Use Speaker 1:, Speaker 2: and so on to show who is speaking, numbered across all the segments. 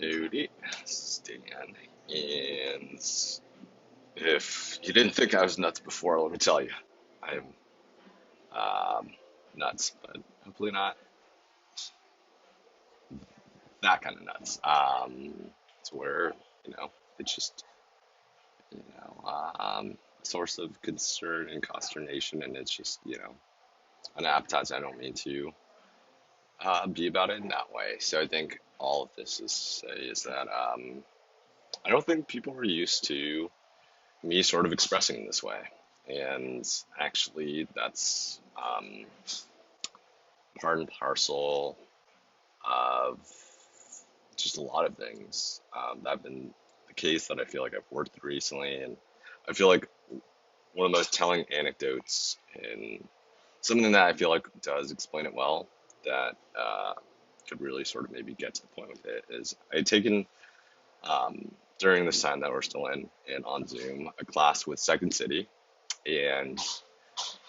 Speaker 1: Howdy, this is Dan. And if you didn't think I was nuts before, let me tell you, I'm nuts, but hopefully not that kind of nuts. It's where, you know, it's just, a source of concern and consternation, and it's just, an appetizer. I don't mean to be about it in that way. So I think all of this is to say is that I don't think people are used to me sort of expressing this way. And actually, that's part and parcel of just a lot of things that have been the case that I feel like I've worked through recently. And I feel like one of the most telling anecdotes and something that I feel like does explain it well, that could really sort of maybe get to the point with it, is I had taken during this time that we're still in and on Zoom a class with Second City. And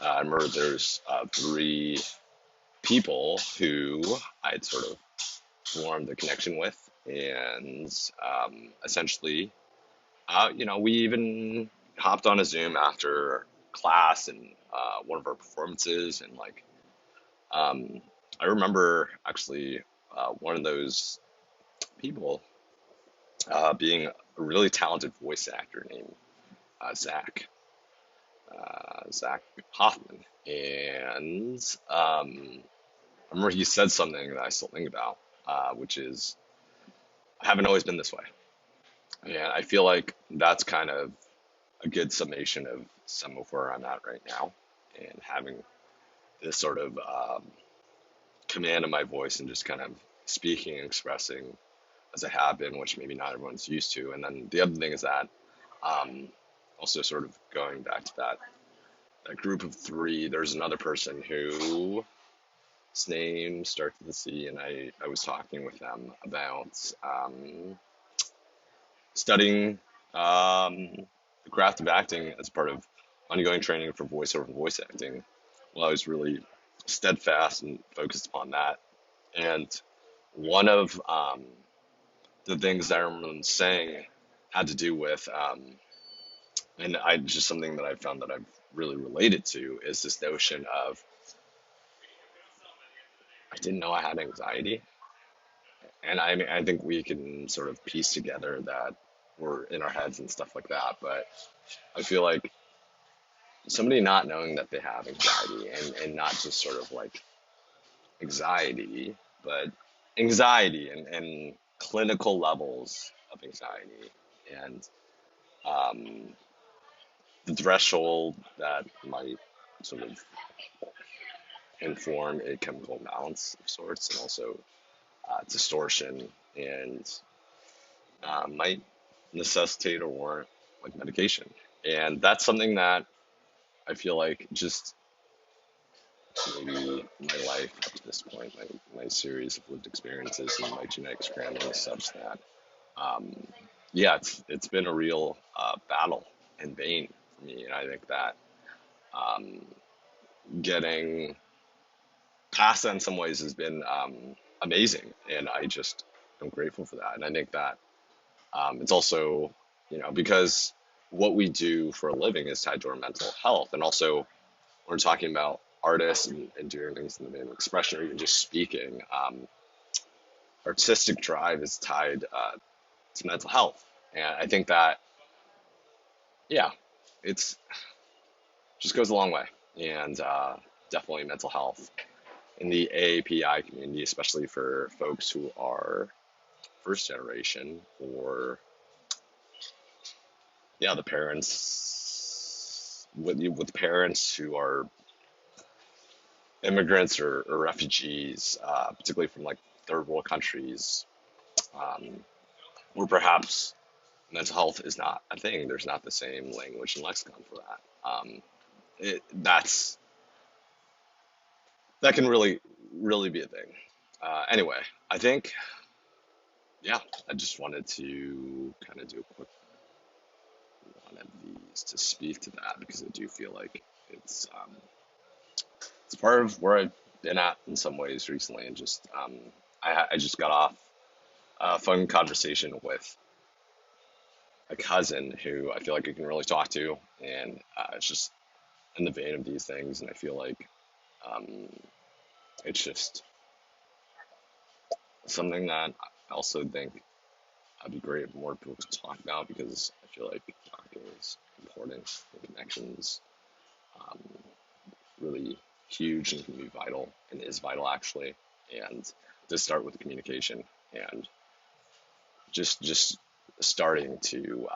Speaker 1: I remember there's three people who I'd sort of formed a connection with. And essentially, we even hopped on a Zoom after class and one of our performances. And I remember actually one of those people being a really talented voice actor named Zach. Zach Hoffman. And I remember he said something that I still think about, which is, I haven't always been this way. And I feel like that's kind of a good summation of some of where I'm at right now, and having this sort of command of my voice and just kind of speaking and expressing as I have been, which maybe not everyone's used to. And then the other thing is that also sort of going back to that group of three, there's another person whose name starts with a C, and I was talking with them about studying the craft of acting as part of ongoing training for voiceover voice acting. Well, I was really steadfast and focused upon that. And one of the things that I remember them saying had to do with, and I just something that I found that I've really related to, is this notion of, I didn't know I had anxiety. And I mean, I think we can sort of piece together that we're in our heads and stuff like that. But I feel like somebody not knowing that they have anxiety, and not just sort of like anxiety, but anxiety and clinical levels of anxiety, and um, the threshold that might sort of inform a chemical imbalance of sorts, and also distortion, and might necessitate or warrant like medication. And that's something that I feel like just maybe my life up to this point, my series of lived experiences and my genetic scrambling is such that, um, yeah, it's been a real battle and bane for me. And I think that um, getting past that in some ways has been amazing, and I just am grateful for that. And I think that it's also, because what we do for a living is tied to our mental health, and also when we're talking about artists and doing things in the name of expression, or even just speaking, artistic drive is tied to mental health. And I think that, yeah, it's just goes a long way. And definitely mental health in the AAPI community, especially for folks who are first generation, or yeah, the parents with parents who are immigrants or refugees, particularly from like third world countries, um, where perhaps mental health is not a thing. There's not the same language and lexicon for that. That's that can really be a thing. Anyway, I think, yeah, I just wanted to kind of do a quick one of these to speak to that, because I do feel like it's part of where I've been at in some ways recently. And just I just got off a fun conversation with a cousin who I feel like I can really talk to, and it's just in the vein of these things, and I feel like um, it's just something that I also think I'd be great if more people could talk about because I feel like talking is important, and connections um, really huge and can be vital and is vital actually, and to start with communication and just starting to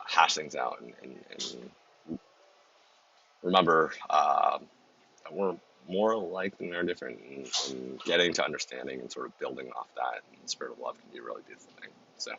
Speaker 1: hash things out and remember that we're more alike than we're different, and getting to understanding and sort of building off that and the spirit of love can be a really beautiful thing. So